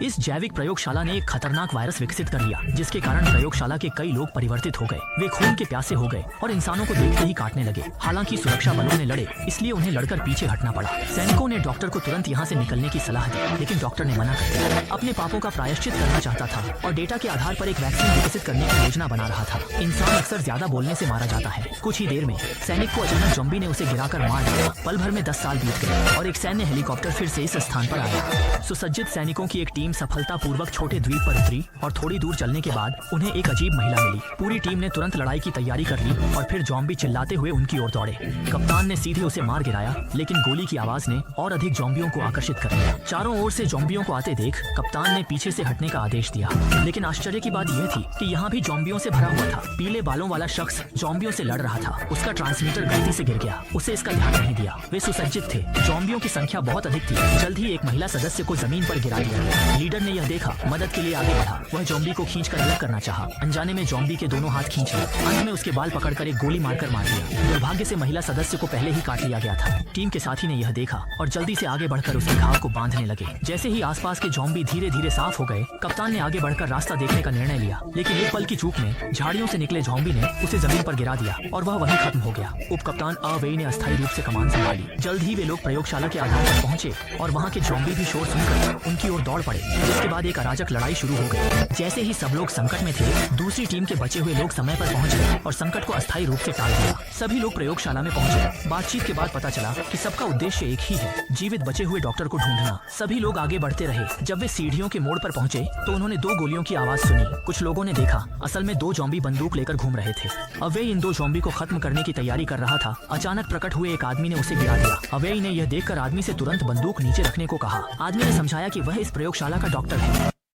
इस जैविक प्रयोगशाला ने एक खतरनाक वायरस विकसित कर लिया, जिसके कारण प्रयोगशाला के कई लोग परिवर्तित हो गए। वे खून के प्यासे हो गए और इंसानों को देखते ही काटने लगे। हालांकि सुरक्षा बलों ने लड़े, इसलिए उन्हें लड़कर पीछे हटना पड़ा। सैनिकों ने डॉक्टर को तुरंत यहाँ से निकलने की सलाह दी, लेकिन डॉक्टर ने मना कर दिया। अपने पापों का प्रायश्चित करना चाहता था और डेटा के आधार पर एक वैक्सीन विकसित करने की योजना बना रहा था। इंसान अक्सर ज्यादा बोलने से मारा जाता है। कुछ ही देर में सैनिक को अचानक ज़ॉम्बी ने उसे गिराकर मार दिया। पल भर में 10 साल बीत गए और एक सैन्य हेलीकॉप्टर फिर से इस स्थान पर आया। सुसज्जित सैनिकों की एक टीम सफलतापूर्वक छोटे द्वीप पर उतरी और थोड़ी दूर चलने के बाद उन्हें एक अजीब महिला मिली। पूरी टीम ने तुरंत लड़ाई की तैयारी कर ली और फिर ज़ॉम्बी चिल्लाते हुए उनकी ओर दौड़े। कप्तान ने सीधे उसे मार गिराया, लेकिन गोली की आवाज ने और अधिक ज़ॉम्बियों को आकर्षित कर लिया। चारों ओर से ज़ॉम्बियों को आते देख कप्तान ने पीछे से हटने का आदेश दिया, लेकिन आश्चर्य की बात यह थी कि यहाँ भी ज़ॉम्बियों से भरा हुआ था। पीले बालों वाला शख्स ज़ॉम्बियों से लड़ रहा था। उसका ट्रांसमीटर गलती से गिर गया, उसे इसका ध्यान नहीं दिया। वे सुसज्जित थे, ज़ॉम्बियों की संख्या बहुत अधिक थी। जल्द ही एक महिला सदस्य को जमीन पर गिरा दिया गया। लीडर ने यह देखा, मदद के लिए आगे बढ़ा। वह ज़ॉम्बी को खींचकर अलग करना चाहा। अनजाने में ज़ॉम्बी के दोनों हाथ खींच लिए। अंत में उसके बाल पकड़कर एक गोली मारकर मार दिया। दुर्भाग्य से महिला सदस्य को पहले ही काट लिया गया था। टीम के साथी ने यह देखा और जल्दी से आगे बढ़कर उसके घाव को बांधने लगे। जैसे ही आसपास के ज़ॉम्बी धीरे धीरे साफ हो गए, कप्तान ने आगे बढ़कर रास्ता देखने का निर्णय लिया, लेकिन एक पल की चूक में झाड़ियों से निकले ज़ॉम्बी ने उसे जमीन पर गिरा दिया और वह वहीं खत्म हो गया। उप कप्तान अवेई ने अस्थायी रूप से कमान संभाली। जल्द ही वे लोग प्रयोगशाला के आधार पर पहुंचे और वहां के ज़ॉम्बी भी शोर सुनकर उनकी ओर दौड़ पड़े। जिसके बाद एक अराजक लड़ाई शुरू हो गई। जैसे ही सब लोग संकट में थे, दूसरी टीम के बचे हुए लोग समय पर पहुंच गए और संकट को अस्थायी रूप से टाल दिया। सभी लोग प्रयोगशाला में पहुंचे। बातचीत के बाद पता चला कि सबका उद्देश्य एक ही है, जीवित बचे हुए डॉक्टर को ढूंढना। सभी लोग आगे बढ़ते रहे। जब वे सीढ़ियों के मोड़ पर पहुंचे तो उन्होंने 2 गोलियों की आवाज सुनी। कुछ लोगों ने देखा, असल में 2 ज़ॉम्बी बंदूक लेकर घूम रहे थे। अवे इन 2 ज़ॉम्बी को खत्म करने की तैयारी कर रहा था। अचानक प्रकट हुए एक आदमी ने उसे गिरा दिया। अवे ने यह देखकर आदमी से तुरंत बंदूक नीचे रखने को कहा। आदमी ने समझाया कि वह इस प्रयोगशाला का डॉक्टर है।